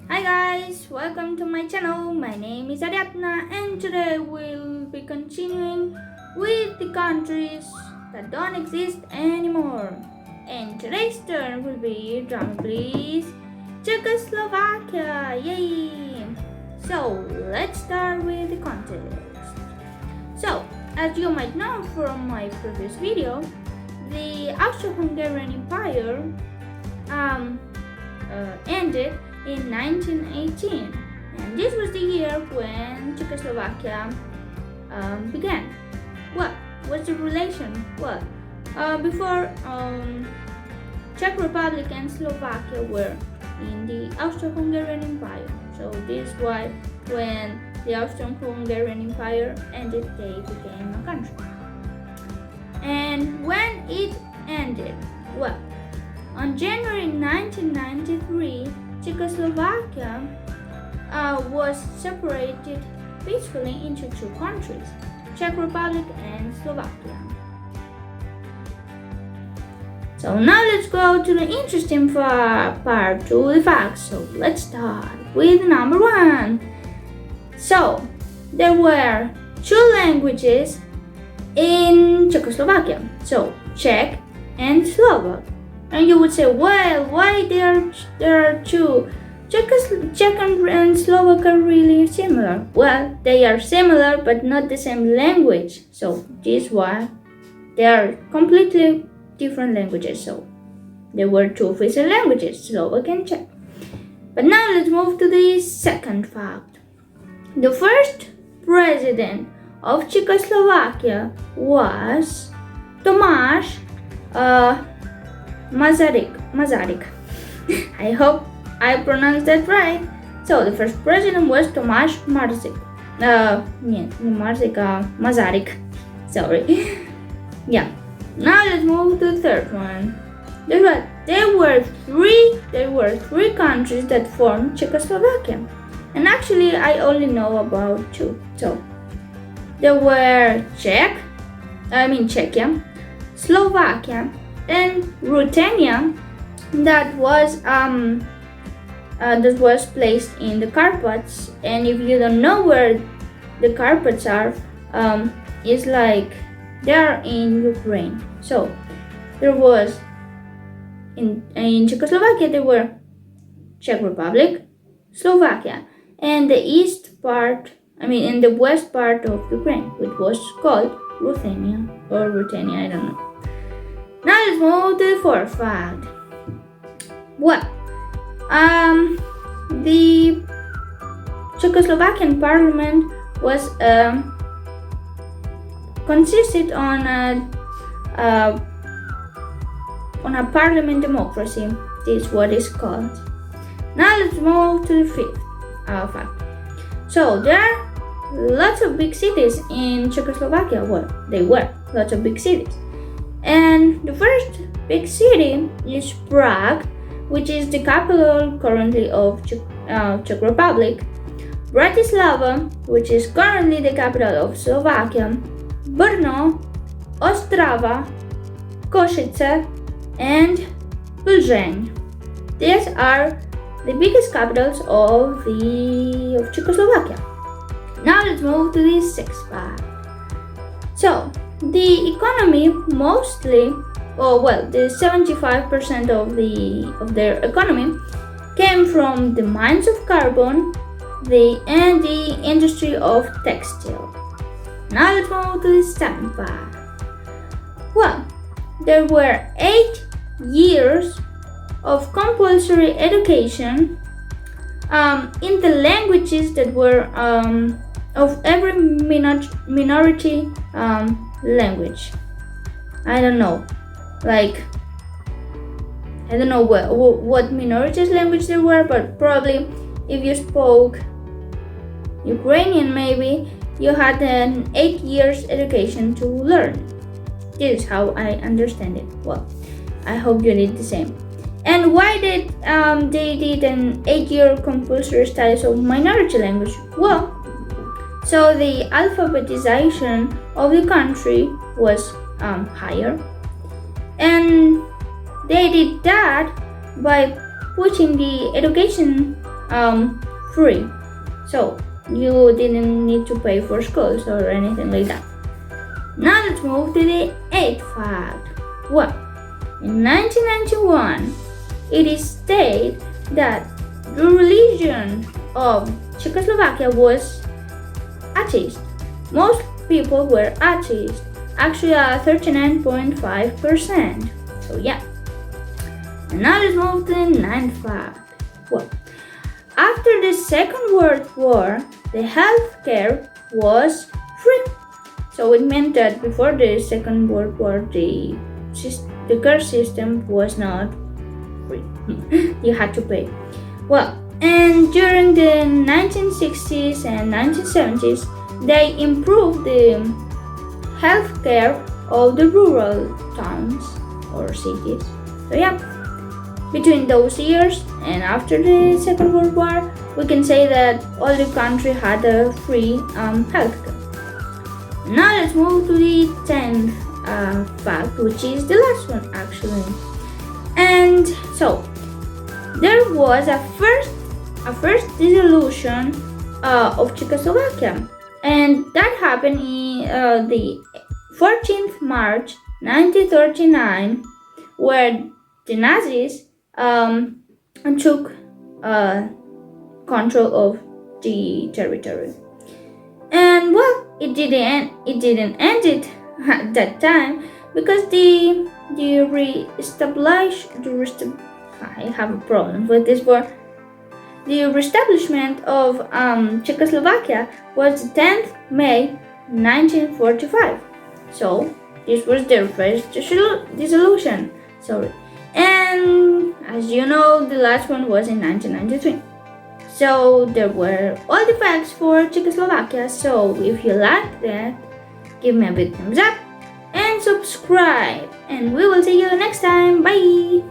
Hi guys, welcome to my channel. My name is Ariadna and today we'll be continuing with the countries that don't exist anymore. And today's turn will be, drum please, Czechoslovakia. Yay! So let's start with the context. So, as you might know from my previous video, the Austro-Hungarian Empire ended in 1918, and this was the year when Czechoslovakia began. What was the relation? Well, before Czech Republic and Slovakia were in the Austro-Hungarian Empire, so this is why when the Austro-Hungarian Empire ended, they became a country. And when it ended, well, on January 1993, Czechoslovakia was separated peacefully into two countries, Czech Republic and Slovakia. So now let's go to the interesting part, to the facts. So let's start with number one. So there were two languages in Czechoslovakia, so Czech and Slovak. And you would say, well, why there are two? Czech and Slovak are really similar. Well, they are similar, but not the same language. So this is why they are completely different languages. So there were two official languages, Slovak and Czech. But now let's move to the second fact. The first president of Czechoslovakia was Tomáš Masaryk. I hope I pronounced that right. So the first president was Tomáš Masaryk. Sorry. Yeah. Now let's move to the third one. There were three countries that formed Czechoslovakia, and actually I only know about two. So there were Czechia, Slovakia, and Ruthenia, that was placed in the Carpats. And if you don't know where the Carpats are, it's like they are in Ukraine. So there was in Czechoslovakia there were Czech Republic, Slovakia, and the in the west part of Ukraine, which was called Ruthenia, I don't know. Now let's move to the fourth fact. Well, the Czechoslovakian parliament was consisted on a parliament democracy. This is what it's called. Now let's move to the fifth fact. So there are lots of big cities in Czechoslovakia. Well, they were lots of big cities. And the first big city is Prague, which is the capital currently of Czech Republic, Bratislava, which is currently the capital of Slovakia, Brno, Ostrava, Košice, and Plzeň. These are the biggest capitals of Czechoslovakia. Now let's move to the sixth part. So the economy the 75% of their economy came from the mines of carbon and the industry of textile. Now let's move to the seventh part. Well, there were 8 years of compulsory education in the languages that were of every minority language. I don't know what minorities language there were, but probably if you spoke Ukrainian, maybe you had an 8 years education to learn. This is how I understand it. Well, I hope you did the same. And why did they did an 8-year compulsory studies of minority language? Well, so the alphabetization of the country was higher, and they did that by putting the education free. So you didn't need to pay for schools or anything like that. Now let's move to the 8th fact. Well, in 1991, it is stated that the religion of Czechoslovakia was atheist. Most people were atheist, actually 39.5%. So yeah. And now let's move to the 9th fact. Well, after the Second World War, the healthcare was free. So it meant that before the Second World War, the care system was not free. You had to pay. Well, and during the 1960s and 1970s, they improved the healthcare of the rural towns or cities. So yeah, between those years and after the Second World War, we can say that all the country had a free healthcare. Now let's move to the 10th fact, which is the last one actually. And so there was a first dissolution of Czechoslovakia, and that happened in the 14th March 1939, where the Nazis took control of the territory. And well, it didn't end it at that time, because I have a problem with this word. The reestablishment of Czechoslovakia was 10th May 1945. So this was their first dissolution. And as you know, the last one was in 1993. So there were all the facts for Czechoslovakia. So if you like that, give me a big thumbs up and subscribe. And we will see you next time. Bye!